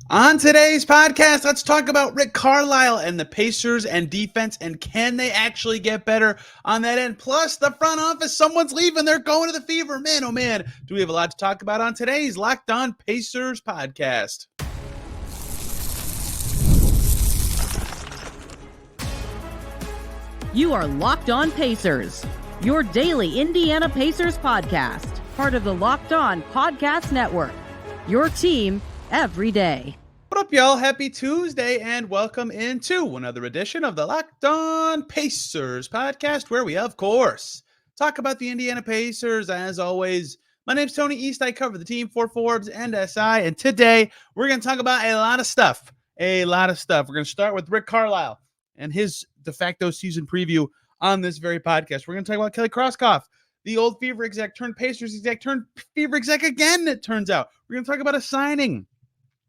On today's podcast, let's talk about Rick Carlisle and the Pacers and defense, and can they actually get better on that end? Plus, the front office, someone's leaving. They're going to the Fever. Man, oh man, do we have a lot to talk about on today's Locked On Pacers podcast. You are Locked On Pacers, your daily Indiana Pacers podcast, part of the Locked On Podcast Network, your team every day. What up, y'all? Happy Tuesday, and welcome into another edition of the Locked On Pacers podcast, where we, of course, talk about the Indiana Pacers. As always, my name's Tony East. I cover the team for Forbes and SI, and today we're going to talk about a lot of stuff. We're going to start with Rick Carlisle and his de facto season preview on this very podcast. We're going to talk about Kelly Krauskopf, the old Fever exec turned Pacers exec turned Fever exec again, it turns out. We're going to talk about a signing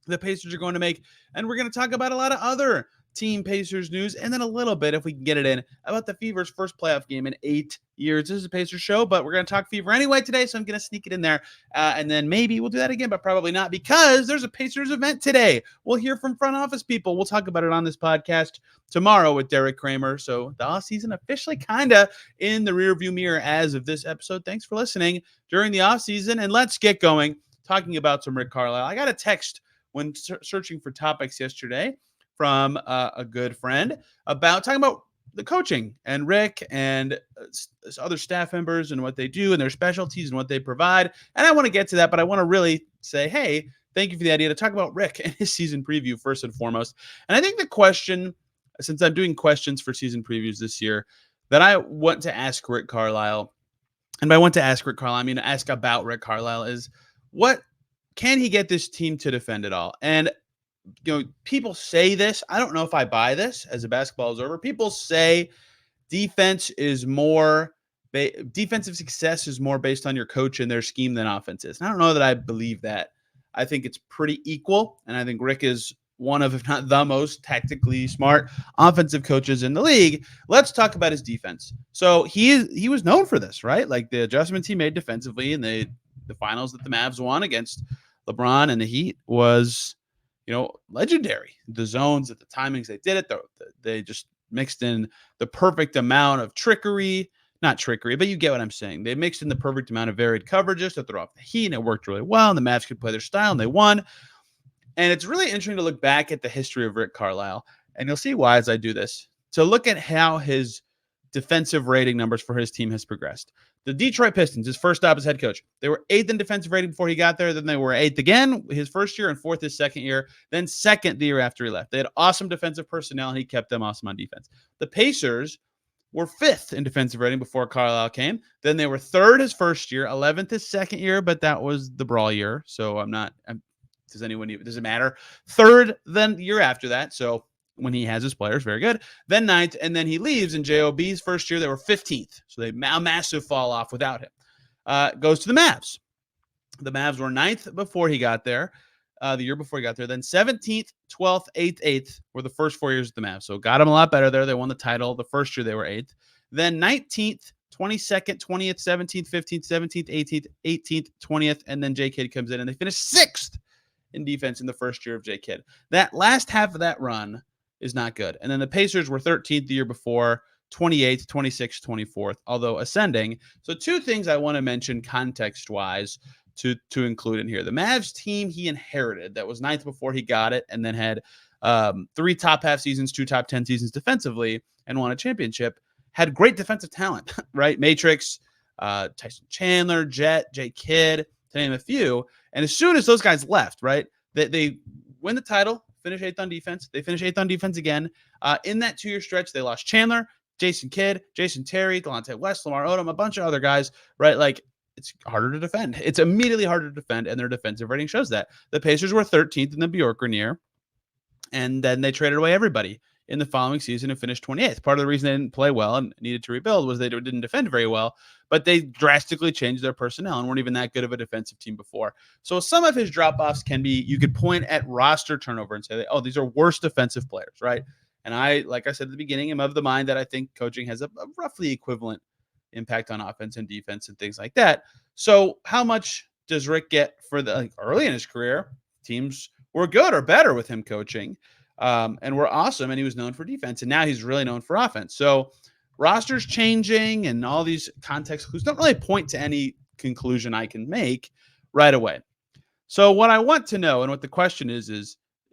the Pacers are going to make, and we're going to talk about a lot of other team Pacers news, and then a little bit, if we can get it in, about the Fever's first playoff game in 8 years. This is a Pacers show, but we're going to talk Fever anyway today, so I'm going to sneak it in there, and then maybe we'll do that again, but probably not, because there's a Pacers event today. We'll hear from front office people. We'll talk about it on this podcast tomorrow with Derek Kramer, so the offseason officially kind of in the rearview mirror as of this episode. Thanks for listening during the offseason, and let's get going talking about some Rick Carlisle. I got a text when searching for topics yesterday from a good friend about talking about the coaching and Rick and other staff members and what they do and their specialties and what they provide. And I want to get to that, but I want to really say, hey, thank you for the idea to talk about Rick and his season preview first and foremost. And I think the question, since I'm doing questions for season previews this year, that I want to ask Rick Carlisle, and by want to ask Rick Carlisle, I mean to ask about Rick Carlisle, is what can he get this team to defend it all? And, people say this. I don't know if I buy this as a basketball observer. People say defensive success is more based on your coach and their scheme than offense is. And I don't know that I believe that. I think it's pretty equal. And I think Rick is one of, if not the most tactically smart offensive coaches in the league. Let's talk about his defense. So he was known for this, right? Like the adjustments he made defensively in the finals that the Mavs won against LeBron and the Heat was, legendary. The zones, at the timings they did it, they just mixed in the perfect amount of trickery. Not trickery, but you get what I'm saying. They mixed in the perfect amount of varied coverages to throw off the Heat, and it worked really well, and the Mavs could play their style, and they won. And it's really interesting to look back at the history of Rick Carlisle, and you'll see why as I do this, to look at how his defensive rating numbers for his team has progressed. The Detroit Pistons, his first stop as head coach, they were 8th in defensive rating before he got there. Then they were 8th again his first year and 4th his second year, then 2nd the year after he left. They had awesome defensive personnel, and he kept them awesome on defense. The Pacers were 5th in defensive rating before Carlisle came. Then they were 3rd his first year, 11th his second year, but that was the brawl year. So does it matter? 3rd then the year after that. So when he has his players, very good. Then 9th, and then he leaves in JOB's first year. They were 15th. So they massive fall off without him. Goes to the Mavs. The Mavs were 9th before he got there, the year before he got there. Then 17th, 12th, 8th, 8th were the first 4 years of the Mavs. So got him a lot better there. They won the title. The first year they were 8th. Then 19th, 22nd, 20th, 17th, 15th, 17th, 18th, 18th, 20th, and then J. Kidd comes in, and they finished 6th in defense in the first year of J. Kidd. That last half of that run is not good. And then the Pacers were 13th the year before, 28th, 26th, 24th, although ascending. So two things I want to mention context-wise to include in here. The Mavs team he inherited that was 9th before he got it, and then had 3 top half seasons, 2 top 10 seasons defensively, and won a championship, had great defensive talent, right? Matrix, Tyson Chandler, Jet, J. Kidd, to name a few. And as soon as those guys left, right, they win the title, finish 8th on defense. They finish 8th on defense again. In that 2-year stretch, they lost Chandler, Jason Kidd, Jason Terry, Delonte West, Lamar Odom, a bunch of other guys, right? Like, it's harder to defend. It's immediately harder to defend, and their defensive rating shows that. The Pacers were 13th in the Bjorkgren year, and then they traded away everybody in the following season and finished 28th. Part of the reason they didn't play well and needed to rebuild was they didn't defend very well, but they drastically changed their personnel and weren't even that good of a defensive team before. So some of his drop-offs can be, you could point at roster turnover and say, oh, these are worse defensive players, right? And I, like I said at the beginning, am of the mind that I think coaching has a roughly equivalent impact on offense and defense and things like that. So how much does Rick get for the early in his career? Teams were good or better with him coaching, and were awesome. And he was known for defense, and now he's really known for offense. So rosters changing and all these context clues don't really point to any conclusion I can make right away. So what I want to know, and what the question is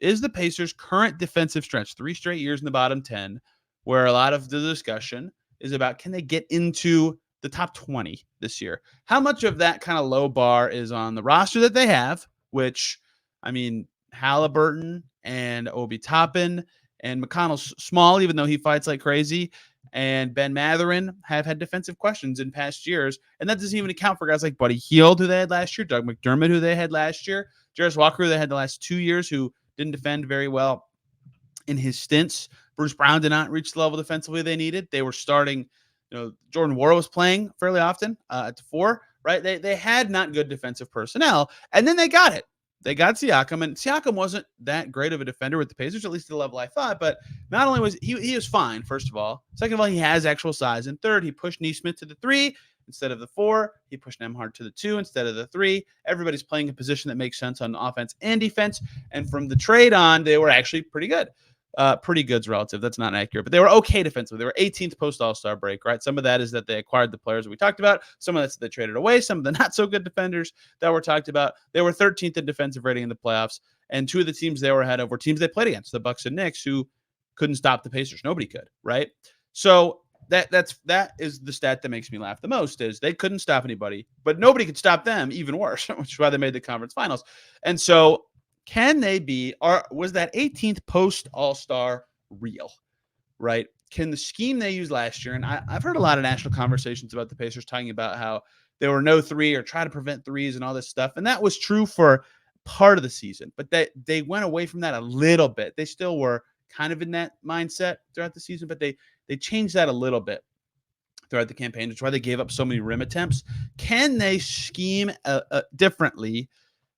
the Pacers' current defensive stretch, 3 straight years in the bottom 10, where a lot of the discussion is about, can they get into the top 20 this year? How much of that kind of low bar is on the roster that they have, which, I mean, Haliburton and Obi Toppin and McConnell's small, even though he fights like crazy, and Ben Mathurin have had defensive questions in past years. And that doesn't even account for guys like Buddy Hield, who they had last year, Doug McDermott, who they had last year, Jarris Walker, who they had the last 2 years, who didn't defend very well in his stints. Bruce Brown did not reach the level defensively they needed. They were starting, Jordan Wara was playing fairly often at the 4, right? They had not good defensive personnel, and then they got it. They got Siakam, and Siakam wasn't that great of a defender with the Pacers, at least at the level I thought. But not only was he was fine, first of all. Second of all, he has actual size. And third, he pushed Nesmith to the 3 instead of the 4. He pushed Nembhard to the 2 instead of the 3. Everybody's playing a position that makes sense on offense and defense. And from the trade on, they were actually pretty good. Pretty good's relative. That's not accurate, but they were okay defensively. They were 18th post All-Star break, right? Some of that is that they acquired the players that we talked about. Some of that's that they traded away. Some of the not so good defenders that were talked about. They were 13th in defensive rating in the playoffs, and 2 of the teams they were ahead of were teams they played against, the Bucks and Knicks, who couldn't stop the Pacers. Nobody could, right? So that is the stat that makes me laugh the most, is they couldn't stop anybody, but nobody could stop them, even worse, which is why they made the conference finals. And so can they be, or was that 18th post All-Star real, right? Can the scheme they used last year, and I've heard a lot of national conversations about the Pacers talking about how there were no 3 or try to prevent threes and all this stuff. And that was true for part of the season, but they went away from that a little bit. They still were kind of in that mindset throughout the season, but they changed that a little bit throughout the campaign, which is why they gave up so many rim attempts. Can they scheme differently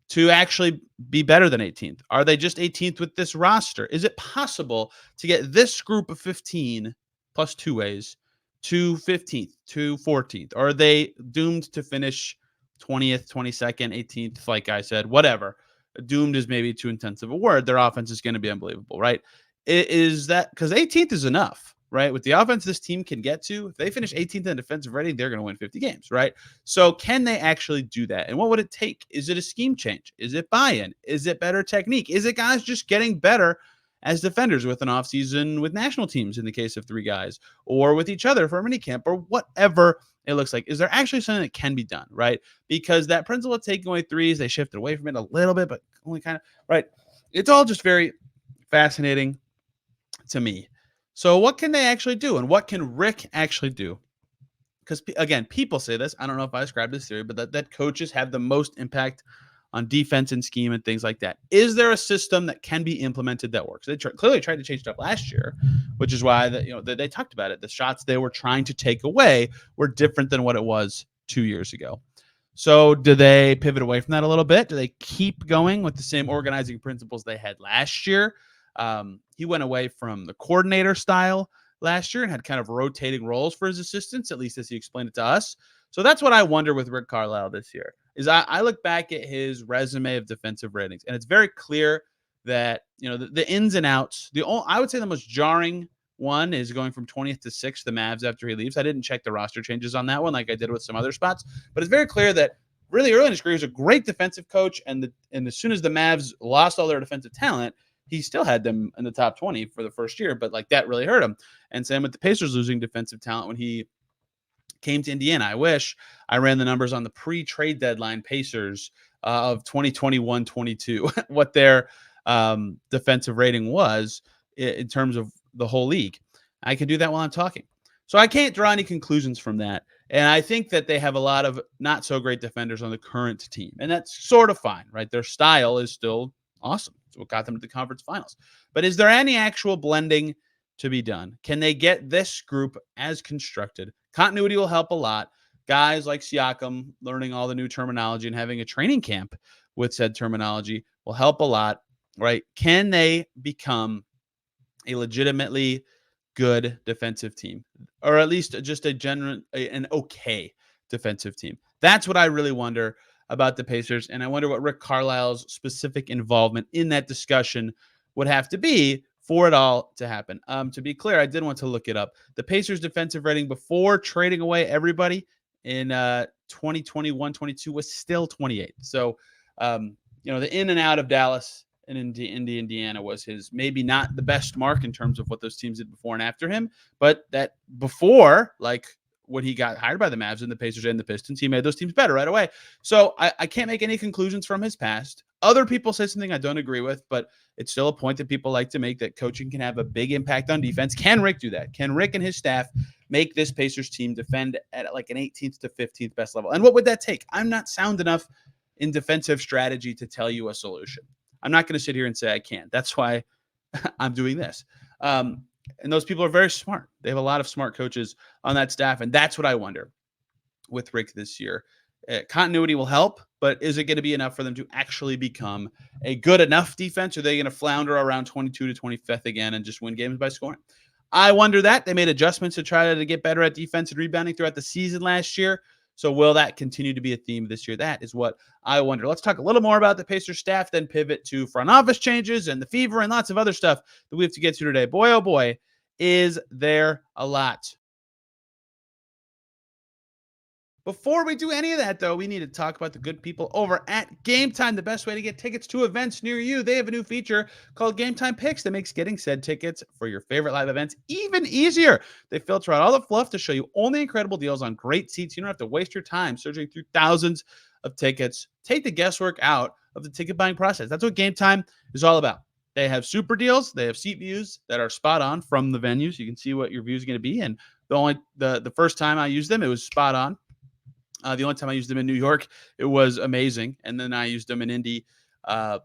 to actually be better than 18th? Are they just 18th with this roster? Is it possible to get this group of 15 plus 2 ways to 15th, to 14th? Or are they doomed to finish 20th, 22nd, 18th, like I said, whatever? Doomed is maybe too intensive a word. Their offense is going to be unbelievable, right? Is that because 18th is enough, right? With the offense this team can get to, if they finish 18th in defensive rating, they're going to win 50 games, right? So can they actually do that? And what would it take? Is it a scheme change? Is it buy-in? Is it better technique? Is it guys just getting better as defenders with an offseason with national teams in the case of 3 guys, or with each other for a minicamp, or whatever it looks like? Is there actually something that can be done, right? Because that principle of taking away threes, they shifted away from it a little bit, but only kind of, right? It's all just very fascinating to me. So what can they actually do? And what can Rick actually do? Because, again, people say this. I don't know if I ascribe to this theory, but that coaches have the most impact on defense and scheme and things like that. Is there a system that can be implemented that works? They clearly tried to change it up last year, which is why they talked about it. The shots they were trying to take away were different than what it was 2 years ago. So do they pivot away from that a little bit? Do they keep going with the same organizing principles they had last year? He went away from the coordinator style last year and had kind of rotating roles for his assistants, at least as he explained it to us. So that's what I wonder with Rick Carlisle this year. Is I look back at his resume of defensive ratings, and it's very clear that the ins and outs. I would say the most jarring one is going from 20th to 6th, the Mavs, after he leaves. I didn't check the roster changes on that one like I did with some other spots, but it's very clear that really early in his career, he was a great defensive coach, and as soon as the Mavs lost all their defensive talent, he still had them in the top 20 for the first year, but that really hurt him. And same with the Pacers losing defensive talent when he came to Indiana. I wish I ran the numbers on the pre-trade deadline Pacers of 2021-22, what their defensive rating was in terms of the whole league. I can do that while I'm talking. So I can't draw any conclusions from that. And I think that they have a lot of not so great defenders on the current team. And that's sort of fine, right? Their style is still awesome. It's what got them to the conference finals. But is there any actual blending to be done? Can they get this group as constructed? Continuity will help a lot. Guys like Siakam learning all the new terminology and having a training camp with said terminology will help a lot, right? Can they become a legitimately good defensive team, or at least just an okay defensive team? That's what I really wonder. about the Pacers, and I wonder what Rick Carlisle's specific involvement in that discussion would have to be for it all to happen. To be clear, I did want to look it up. The Pacers' defensive rating before trading away everybody in 2021-22 was still 28. So, the in and out of Dallas and into Indiana was his maybe not the best mark in terms of what those teams did before and after him, but that before, like when he got hired by the Mavs and the Pacers and the Pistons, he made those teams better right away. So I can't make any conclusions from his past. Other people say something I don't agree with, but it's still a point that people like to make, that coaching can have a big impact on defense. Can Rick do that? Can Rick and his staff make this Pacers team defend at like an 18th to 15th best level? And what would that take? I'm not sound enough in defensive strategy to tell you a solution. I'm not going to sit here and say I can't. That's why I'm doing this. And those people are very smart. They have a lot of smart coaches on that staff. And that's what I wonder with Rick this year. Continuity will help, but is it going to be enough for them to actually become a good enough defense? Or are they going to flounder around 22 to 25th again and just win games by scoring? I wonder that. They made adjustments to try to get better at defense and rebounding throughout the season last year. So will that continue to be a theme this year? That is what I wonder. Let's talk a little more about the Pacers staff, then pivot to front office changes and the fever and lots of other stuff that we have to get to today. Boy, oh boy, is there a lot. Before we do any of that, though, we need to talk about the good people over at Gametime, the best way to get tickets to events near you. They have a new feature called Gametime Picks that makes getting said tickets for your favorite live events even easier. They filter out all the fluff to show you only incredible deals on great seats. You don't have to waste your time searching through thousands of tickets. Take the guesswork out of the ticket buying process. That's what Gametime is all about. They have super deals. They have seat views that are spot on from the venues. You can see what your view is going to be. And the first time I used them, it was spot on. The only time I used them in New York, it was amazing. And then I used them in Indy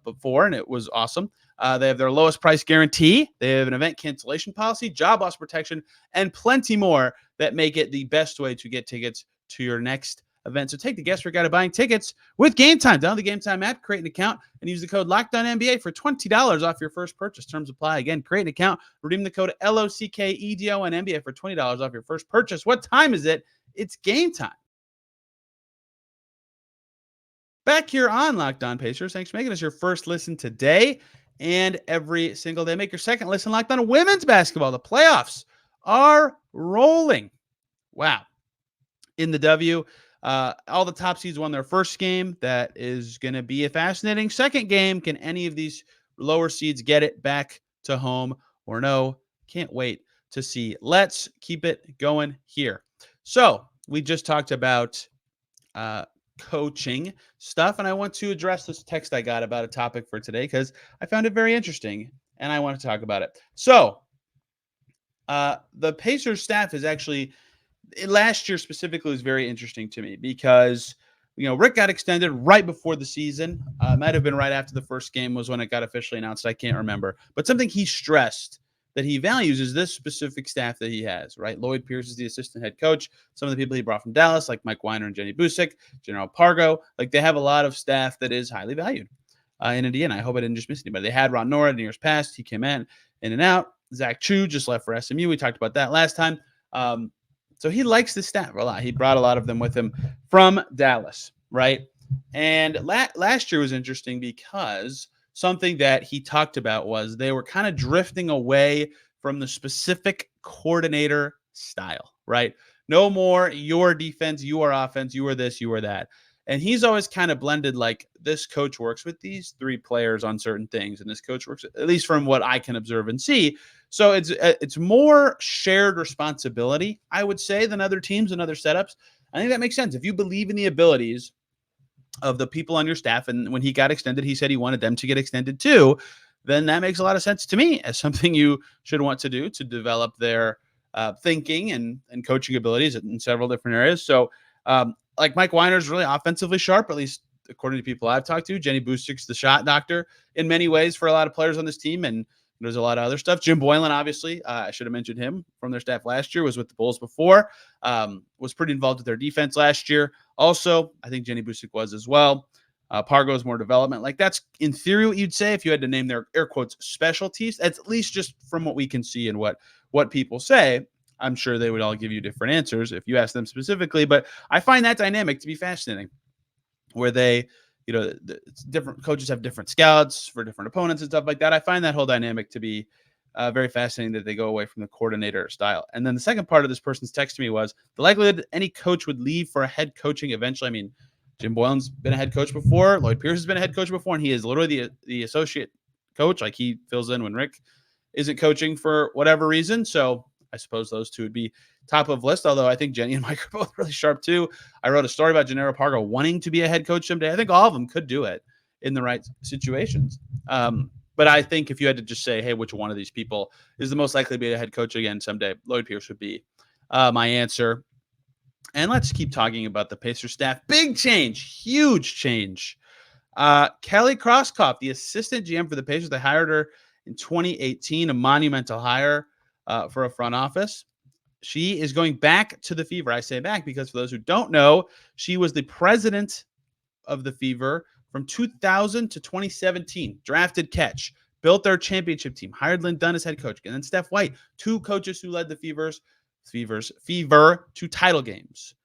before, and it was awesome. They have their lowest price guarantee. They have an event cancellation policy, job loss protection, and plenty more that make it the best way to get tickets to your next event. So take the guesswork out of buying tickets with Gametime. Download the Gametime app, create an account, and use the code LOCKEDONNBA for $20 off your first purchase. Terms apply. Again, create an account, redeem the code LOCKEDONNBA for $20 off your first purchase. What time is it? It's Gametime. Back here on Locked On Pacers. Thanks for making us your first listen today and every single day. Make your second listen Locked On Women's Basketball. The playoffs are rolling. Wow. In the W, all the top seeds won their first game. That is going to be a fascinating second game. Can any of these lower seeds get it back to home or no? Can't wait to see. Let's keep it going here. So we just talked about coaching stuff, and I want to address this text I got about a topic for today because I found it very interesting and I want to talk about it. So the Pacers staff is actually, last year specifically, was very interesting to me because Rick got extended right before the season. Might have been right after the first game was when it got officially announced. I can't remember, but something he stressed that he values is this specific staff that he has, right? Lloyd Pierce is the assistant head coach. Some of the people he brought from Dallas, like Mike Weiner and Jenny Busick, General Pargo, like they have a lot of staff that is highly valued in Indiana. I hope I didn't just miss anybody. They had Ron Nora in years past. He came in and out. Zach Chu just left for SMU. We talked about that last time. So he likes the staff a lot. He brought a lot of them with him from Dallas, right? And last year was interesting because something that he talked about was they were kind of drifting away from the specific coordinator style, right? No more your defense, your offense, you are this, you are that. And he's always kind of blended, like, this coach works with these three players on certain things, and this coach works, at least from what I can observe and see. So it's more shared responsibility, I would say, than other teams and other setups. I think that makes sense. If you believe in the abilities of the people on your staff, and when he got extended, he said he wanted them to get extended too, then that makes a lot of sense to me as something you should want to do to develop their thinking and coaching abilities in several different areas. So like Mike Weiner is really offensively sharp, at least according to people I've talked to. Jenny Busick's the shot doctor in many ways for a lot of players on this team, and there's a lot of other stuff. Jim Boylan, obviously, I should have mentioned him from their staff last year, was with the Bulls before, was pretty involved with their defense last year. Also, I think Jenny Busick was as well. Pargo's more development. Like, that's in theory what you'd say if you had to name their air quotes specialties. That's at least just from what we can see and what people say. I'm sure they would all give you different answers if you ask them specifically, but I find that dynamic to be fascinating. where they, different coaches have different scouts for different opponents and stuff like that. I find that whole dynamic to be very fascinating, that they go away from the coordinator style. And then the second part of this person's text to me was the likelihood any coach would leave for a head coaching eventually. I mean, Jim Boylan's been a head coach before. Lloyd Pierce has been a head coach before, and he is literally the associate coach. Like, he fills in when Rick isn't coaching for whatever reason. So I suppose those two would be top of list, although I think Jenny and Mike are both really sharp too. I wrote a story about Gennaro Pargo wanting to be a head coach someday. I think all of them could do it in the right situations. But I think if you had to just say, hey, which one of these people is the most likely to be a head coach again someday, Lloyd Pierce would be my answer. And let's keep talking about the Pacers staff. Big change, huge change. Kelly Krauskopf, the assistant GM for the Pacers, they hired her in 2018, a monumental hire for a front office. She is going back to the Fever. I say back because for those who don't know, she was the president of the Fever from 2000 to 2017. Drafted catch, built their championship team, hired Lynn Dunn as head coach, and then Steph White, two coaches who led the Fever to title games.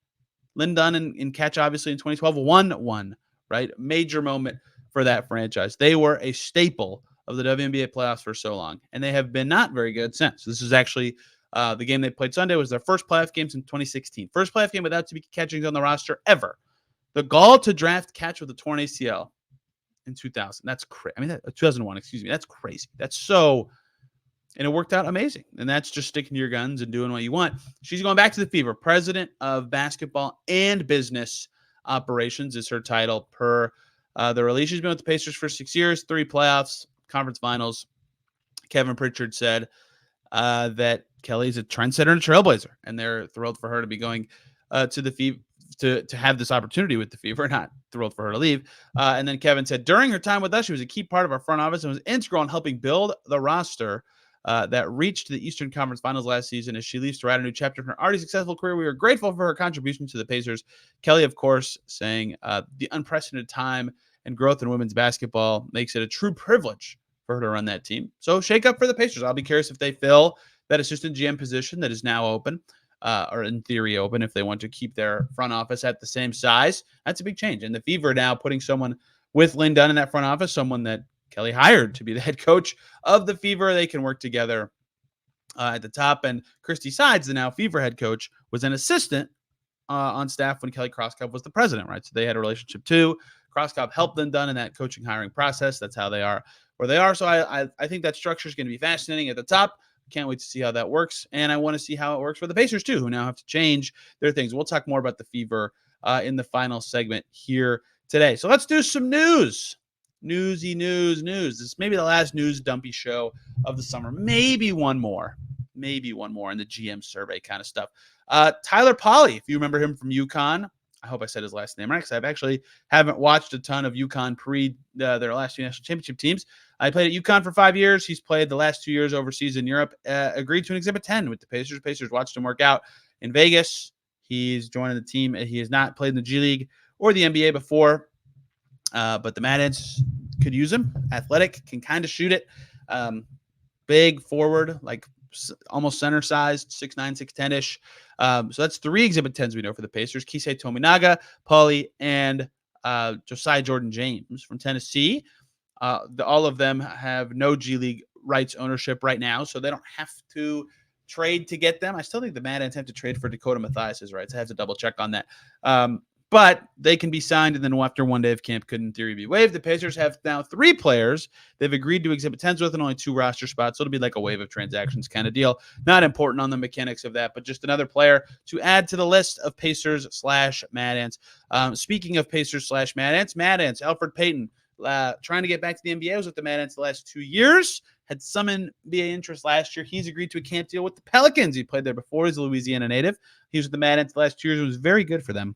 Lynn Dunn in catch, obviously, in 2012, won one, right? Major moment for that franchise. They were a staple of the WNBA playoffs for so long, and they have been not very good since. This is actually the game they played Sunday was their first playoff games in 2016. First playoff game without Tamika Catchings on the roster ever. The gall to draft Catch with a torn ACL in 2000. That's crazy. 2001, excuse me. That's crazy. That's so, and it worked out amazing. And that's just sticking to your guns and doing what you want. She's going back to the Fever. President of Basketball and Business Operations is her title per the release. She's been with the Pacers for 6 years, 3 playoffs, conference finals. Kevin Pritchard said that Kelly's a trendsetter and a trailblazer, and they're thrilled for her to be going to the Fever, to have this opportunity with the Fever, not thrilled for her to leave. And then Kevin said, during her time with us, she was a key part of our front office and was integral in helping build the roster that reached the Eastern Conference Finals last season. As she leaves to write a new chapter in her already successful career, we are grateful for her contribution to the Pacers. Kelly, of course, saying the unprecedented time and growth in women's basketball makes it a true privilege for her to run that team. So shake up for the Pacers. I'll be curious if they fill that assistant GM position that is now open, or in theory open, if they want to keep their front office at the same size. That's a big change. And the Fever now putting someone with Lynn Dunn in that front office, someone that Kelly hired to be the head coach of the Fever. They can work together at the top. And Christy Sides, the now Fever head coach, was an assistant on staff when Kelly Krauskopf was the president, right? So they had a relationship too. Krauskopf helped Lynn Dunn in that coaching hiring process. That's how they are where they are. So I think that structure is going to be fascinating at the top. Can't wait to see how that works. And I want to see how it works for the Pacers too, who now have to change their things. We'll talk more about the Fever in the final segment here today. So let's do some news. Newsy news. This is maybe the last news dumpy show of the summer. Maybe one more in the GM survey kind of stuff. Tyler Polley, if you remember him from UConn. I hope I said his last name right, because I haven't watched a ton of UConn pre their last 2 national championship teams. I played at UConn for 5 years. He's played the last 2 years overseas in Europe. Agreed to an Exhibit 10 with the Pacers. Pacers watched him work out in Vegas. He's joining the team. He has not played in the G League or the NBA before, but the Mad Ants could use him. Athletic, can kind of shoot it. Big forward, like almost center sized, 6'9", 6'10"-ish. So that's 3 Exhibit 10s we know for the Pacers. Kisei Tominaga, Pauly, and Josiah Jordan-James from Tennessee. All of them have no G League rights ownership right now, so they don't have to trade to get them. I still think the Mad Ants have to trade for Dakota Mathias' rights. I have to double check on that. But they can be signed, and then after 1 day of camp could in theory be waived. The Pacers have now 3 players they've agreed to Exhibit 10s with and only 2 roster spots. So it'll be like a wave of transactions kind of deal. Not important on the mechanics of that, but just another player to add to the list of Pacers/Mad Ants. Speaking of Pacers/Mad Ants, Alfred Payton, trying to get back to the NBA, was with the Mad Ants the last 2 years. Had some NBA interest last year. He's agreed to a camp deal with the Pelicans. He played there before. He's a Louisiana native. He was with the Mad Ants the last 2 years. It was very good for them.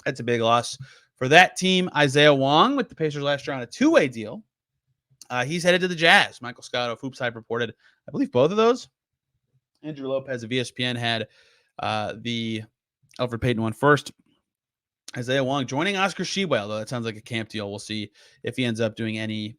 That's a big loss for that team. Isaiah Wong with the Pacers last year on a 2-way deal. He's headed to the Jazz. Michael Scott of Hoops Hype reported, I believe, both of those. Andrew Lopez of ESPN had the Alfred Payton one first. Isaiah Wong joining Oscar Shewell, though that sounds like a camp deal. We'll see if he ends up doing any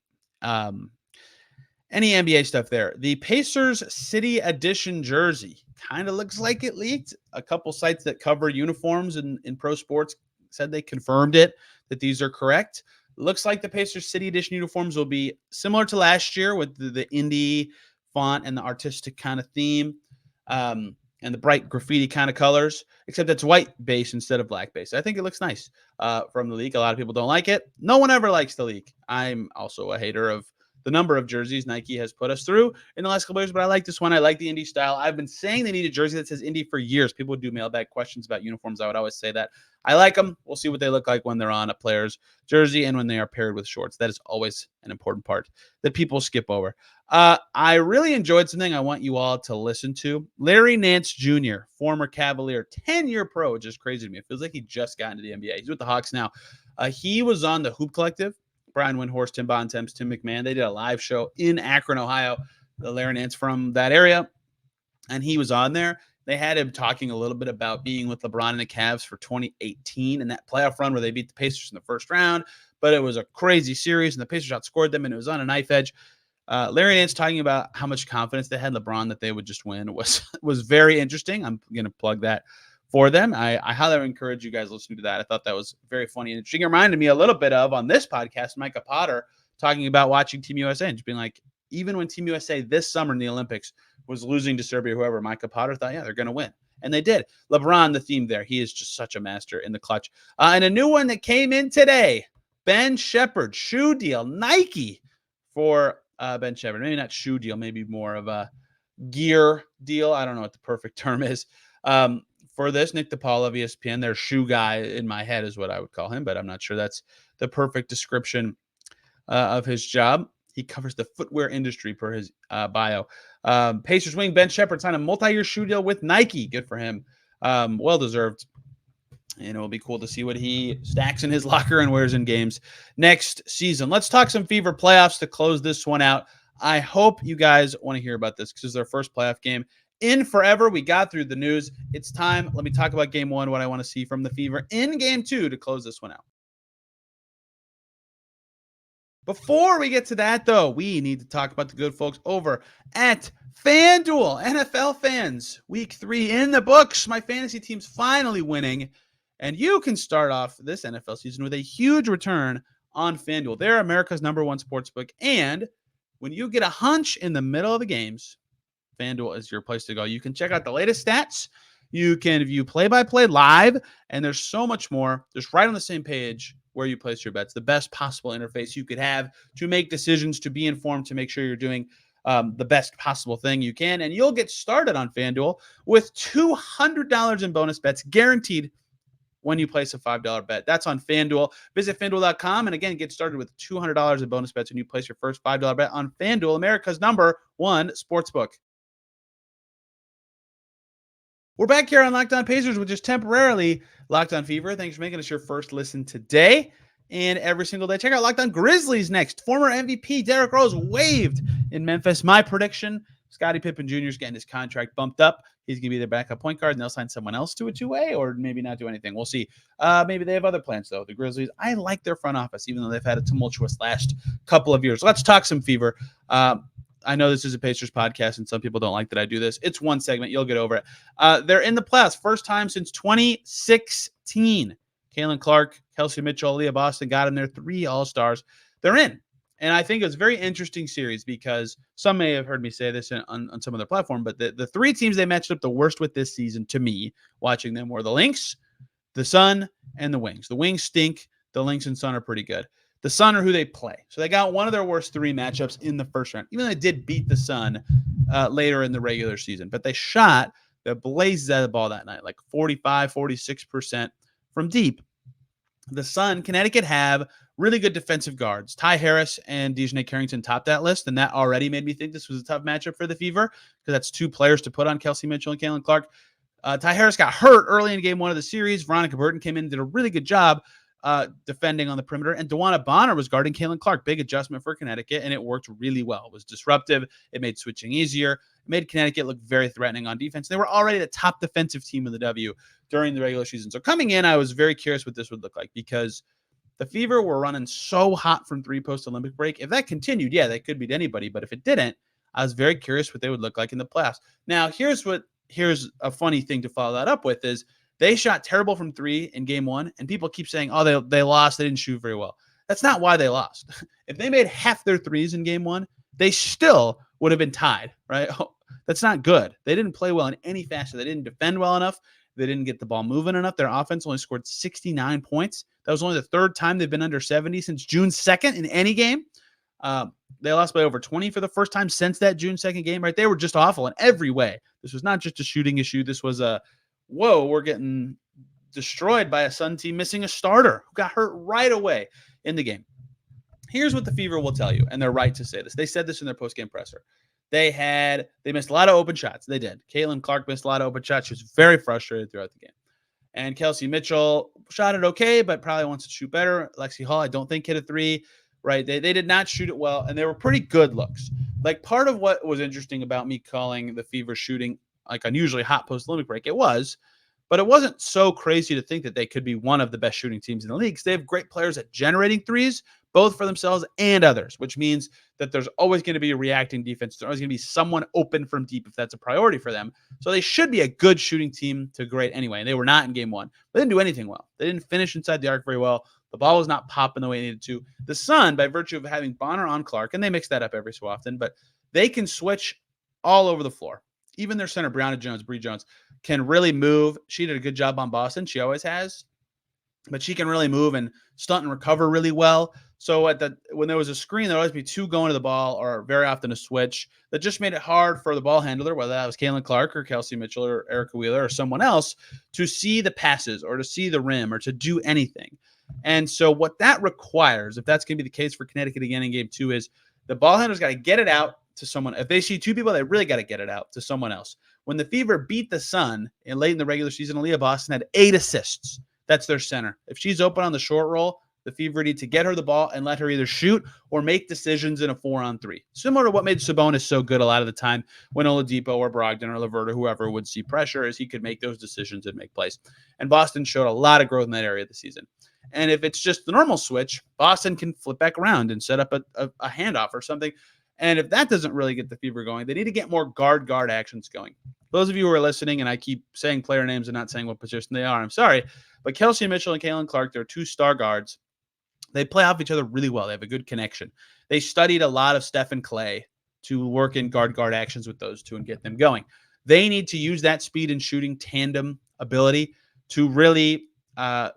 NBA stuff there. The Pacers City Edition jersey kind of looks like it leaked. A couple sites that cover uniforms in pro sports said they confirmed it, that these are correct. Looks like the Pacers City Edition uniforms will be similar to last year with the indie font and the artistic kind of theme, and the bright graffiti kind of colors, except it's white base instead of black base. I think it looks nice from the league. A lot of people don't like it. No one ever likes the league. I'm also a hater of the number of jerseys Nike has put us through in the last couple years, but I like this one. I like the indie style. I've been saying they need a jersey that says indie for years. People would do mailbag questions about uniforms. I would always say that. I like them. We'll see what they look like when they're on a player's jersey and when they are paired with shorts. That is always an important part that people skip over. I really enjoyed something I want you all to listen to. Larry Nance Jr., former Cavalier, 10-year pro, which is crazy to me. It feels like he just got into the NBA. He's with the Hawks now. He was on the Hoop Collective. Brian Windhorst, Tim Bontemps, Tim McMahon. They did a live show in Akron, Ohio. Larry Nance from that area, and he was on there. They had him talking a little bit about being with LeBron and the Cavs for 2018 and that playoff run where they beat the Pacers in the first round, but it was a crazy series, and the Pacers outscored them, and it was on a knife edge. Larry Nance talking about how much confidence they had LeBron that they would just win was very interesting. I'm going to plug that for them. I highly encourage you guys listening to that. I thought that was very funny and interesting. It reminded me a little bit of, on this podcast, Micah Potter talking about watching Team USA and just being like, even when Team USA this summer in the Olympics was losing to Serbia or whoever, Micah Potter thought, yeah, they're going to win. And they did. LeBron, the theme there, he is just such a master in the clutch. And a new one that came in today, Ben Shepherd, shoe deal, Nike for Ben Shepherd. Maybe not shoe deal, maybe more of a gear deal. I don't know what the perfect term is. For this, Nick DePaul of ESPN, their shoe guy in my head is what I would call him, but I'm not sure that's the perfect description of his job. He covers the footwear industry per his bio. Pacers wing Ben Shepherd signed a multi-year shoe deal with Nike. Good for him. Well-deserved. And it will be cool to see what he stacks in his locker and wears in games next season. Let's talk some Fever playoffs to close this one out. I hope you guys want to hear about this because it's their first playoff game in forever. We got through the news. It's time. Let me talk about game one, what I want to see from the Fever in game two to close this one out. Before we get to that, though, we need to talk about the good folks over at FanDuel. NFL fans, week 3 in the books. My fantasy team's finally winning, and you can start off this NFL season with a huge return on FanDuel. They're America's #1 sportsbook, and when you get a hunch in the middle of the games, FanDuel is your place to go. You can check out the latest stats. You can view play-by-play live, and there's so much more. Just right on the same page where you place your bets, the best possible interface you could have to make decisions, to be informed, to make sure you're doing the best possible thing you can. And you'll get started on FanDuel with $200 in bonus bets guaranteed when you place a $5 bet. That's on FanDuel. Visit FanDuel.com and again, get started with $200 in bonus bets when you place your first $5 bet on FanDuel, America's #1 sportsbook. We're back here on Locked On Pacers, which is temporarily Locked On Fever. Thanks for making us your first listen today and every single day. Check out Locked On Grizzlies next. Former MVP Derrick Rose waived in Memphis. My prediction, Scottie Pippen Jr. is getting his contract bumped up. He's going to be their backup point guard, and they'll sign someone else to a two-way or maybe not do anything. We'll see. Maybe they have other plans, though. The Grizzlies, I like their front office, even though they've had a tumultuous last couple of years. Let's talk some Fever. I know this is a Pacers podcast, and some people don't like that I do this. It's one segment. You'll get over it. They're in the playoffs. First time since 2016. Kalen Clark, Kelsey Mitchell, Leah Boston got in there. 3 All-Stars. They're in. And I think it's a very interesting series because some may have heard me say this on some other platform, but the 3 teams they matched up the worst with this season, to me, watching them, were the Lynx, the Sun, and the Wings. The Wings stink. The Lynx and Sun are pretty good. The Sun are who they play. So they got one of their worst 3 matchups in the first round, even though they did beat the Sun later in the regular season. But they shot the blazes out of the ball that night, like 45, 46% from deep. The Sun, Connecticut have really good defensive guards. Ty Harris and Dejounte Carrington topped that list, and that already made me think this was a tough matchup for the Fever because that's 2 players to put on Kelsey Mitchell and Kalen Clark. Ty Harris got hurt early in game 1 of the series. Veronica Burton came in and did a really good job defending on the perimeter, and DeWanna Bonner was guarding Kalen Clark. Big adjustment for Connecticut, and it worked really well. It was disruptive. It made switching easier. It made Connecticut look very threatening on defense. They were already the top defensive team in the W during the regular season. So coming in, I was very curious what this would look like because the Fever were running so hot from 3 post-Olympic break. If that continued, yeah, they could beat anybody. But if it didn't, I was very curious what they would look like in the playoffs. Now, here's a funny thing to follow that up with is They shot terrible from 3 in game 1, and people keep saying, oh, they lost. They didn't shoot very well. That's not why they lost. If they made half their threes in game 1, they still would have been tied, right? That's not good. They didn't play well in any fashion. They didn't defend well enough. They didn't get the ball moving enough. Their offense only scored 69 points. That was only the third time they've been under 70 since June 2nd in any game. They lost by over 20 for the first time since that June 2nd game, right? They were just awful in every way. This was not just a shooting issue. This was we're getting destroyed by a Sun team missing a starter who got hurt right away in the game. Here's what the Fever will tell you, and they're right to say this. They said this in their post-game presser. They missed a lot of open shots. They did. Caitlin Clark missed a lot of open shots. She was very frustrated throughout the game. And Kelsey Mitchell shot it okay, but probably wants to shoot better. Lexi Hall, I don't think, hit a 3, right? They did not shoot it well, and they were pretty good looks. Like, part of what was interesting about me calling the Fever shooting like unusually hot post-Olympic break, but it wasn't so crazy to think that they could be one of the best shooting teams in the league. They have great players at generating threes, both for themselves and others, which means that there's always going to be a reacting defense. There's always going to be someone open from deep if that's a priority for them. So they should be a good shooting team to great anyway. And they were not in game 1. They didn't do anything well. They didn't finish inside the arc very well. The ball was not popping the way it needed to. The Sun, by virtue of having Bonner on Clark, and they mix that up every so often, but they can switch all over the floor. Even their center, Bree Jones, can really move. She did a good job on Boston. She always has. But she can really move and stunt and recover really well. So when there was a screen, there would always be 2 going to the ball, or very often a switch. That just made it hard for the ball handler, whether that was Caitlin Clark or Kelsey Mitchell or Erica Wheeler or someone else, to see the passes or to see the rim or to do anything. And so what that requires, if that's going to be the case for Connecticut again in game 2, is the ball handler's got to get it out to someone. If they see 2 people, they really got to get it out to someone else. When the Fever beat the Sun late in the regular season, Aaliyah Boston had 8 assists. That's their center. If she's open on the short roll, the Fever need to get her the ball and let her either shoot or make decisions in a 4-on-3. Similar to what made Sabonis so good a lot of the time when Oladipo or Brogdon or LeVert or whoever would see pressure, is he could make those decisions and make plays. And Boston showed a lot of growth in that area this season. And if it's just the normal switch, Boston can flip back around and set up a handoff or something. And if that doesn't really get the Fever going, they need to get more guard actions going. Those of you who are listening, and I keep saying player names and not saying what position they are, I'm sorry, but Kelsey Mitchell and Caitlin Clark, they're 2 star guards. They play off each other really well. They have a good connection. They studied a lot of Steph and Clay to work in guard actions with those 2 and get them going. They need to use that speed and shooting tandem ability to really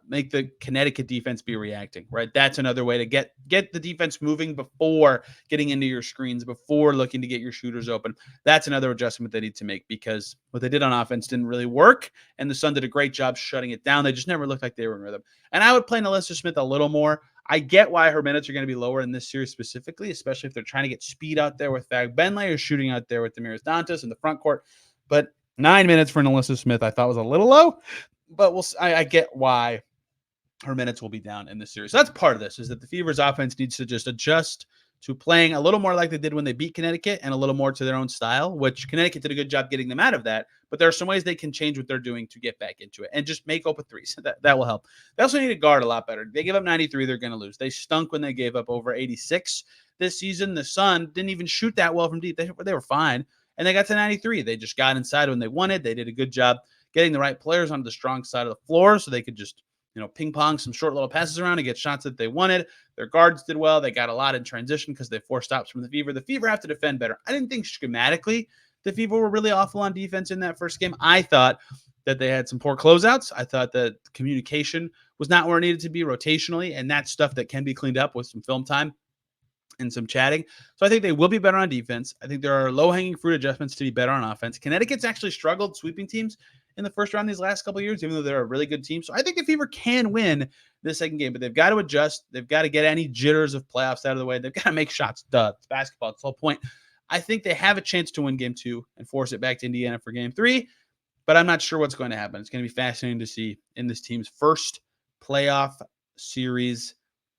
make the Connecticut defense be reacting, right? That's another way to get the defense moving before getting into your screens, before looking to get your shooters open. That's another adjustment they need to make, because what they did on offense didn't really work, and the Sun did a great job shutting it down. They just never looked like they were in rhythm. And I would play Nalissa Smith a little more. I get why her minutes are going to be lower in this series specifically, especially if they're trying to get speed out there with Fag Benley or shooting out there with Damiris Dantas in the front court. But 9 minutes for Nalissa Smith I thought was a little low. But I get why her minutes will be down in this series. So that's part of this, is that the Fever's offense needs to just adjust to playing a little more like they did when they beat Connecticut and a little more to their own style, which Connecticut did a good job getting them out of that. But there are some ways they can change what they're doing to get back into it and just make open threes. That will help. They also need to guard a lot better. They give up 93, they're going to lose. They stunk when they gave up over 86 this season. The Sun didn't even shoot that well from deep. They were fine, and they got to 93. They just got inside when they wanted. They did a good job getting the right players onto the strong side of the floor so they could just, ping pong some short little passes around and get shots that they wanted. Their guards did well. They got a lot in transition because they forced stops from the Fever. The Fever have to defend better. I didn't think schematically the Fever were really awful on defense in that first game. I thought that they had some poor closeouts. I thought that communication was not where it needed to be rotationally, and that's stuff that can be cleaned up with some film time and some chatting. So I think they will be better on defense. I think there are low-hanging fruit adjustments to be better on offense. Connecticut's actually struggled sweeping teams in the first round these last couple of years, even though they're a really good team. So I think the Fever can win this second game, but they've got to adjust. They've got to get any jitters of playoffs out of the way. They've got to make shots. Duh, it's basketball. It's the whole point. I think they have a chance to win game 2 and force it back to Indiana for game 3, but I'm not sure what's going to happen. It's going to be fascinating to see in this team's first playoff series.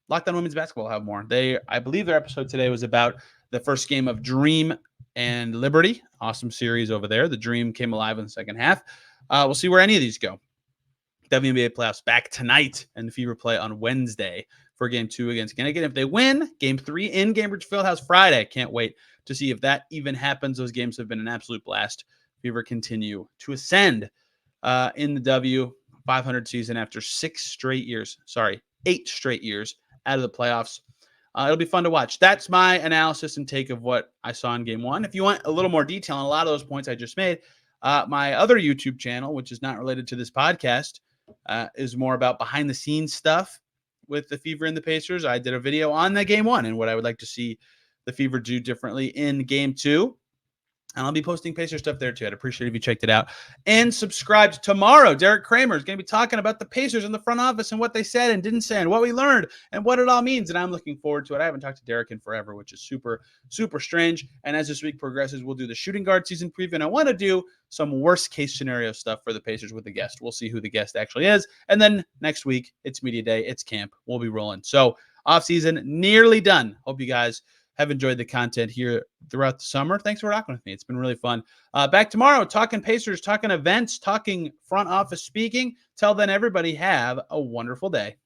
Locked On Women's Basketball will have more. I believe their episode today was about the first game of Dream and Liberty. Awesome series over there. The Dream came alive in the second half. We'll see where any of these go. WNBA playoffs back tonight, and the Fever play on Wednesday for game 2 against Connecticut. If they win, game 3 in Cambridge Fieldhouse Friday. Can't wait to see if that even happens. Those games have been an absolute blast. Fever continue to ascend in the W. .500 season after 8 straight years out of the playoffs. It'll be fun to watch. That's my analysis and take of what I saw in game one. If you want a little more detail on a lot of those points I just made, my other YouTube channel, which is not related to this podcast, is more about behind the scenes stuff with the Fever and the Pacers. I did a video on the game one and what I would like to see the Fever do differently in game two. And I'll be posting Pacer stuff there too. I'd appreciate it if you checked it out. And subscribed tomorrow. Derek Kramer is going to be talking about the Pacers in the front office and what they said and didn't say and what we learned and what it all means. And I'm looking forward to it. I haven't talked to Derek in forever, which is super, super strange. And as this week progresses, we'll do the shooting guard season preview. And I want to do some worst case scenario stuff for the Pacers with the guest. We'll see who the guest actually is. And then next week, it's media day. It's camp. We'll be rolling. So off season nearly done. Hope you guys have enjoyed the content here throughout the summer. Thanks for rocking with me. It's been really fun. Back tomorrow, talking Pacers, talking events, talking front office speaking. Till then, everybody have a wonderful day.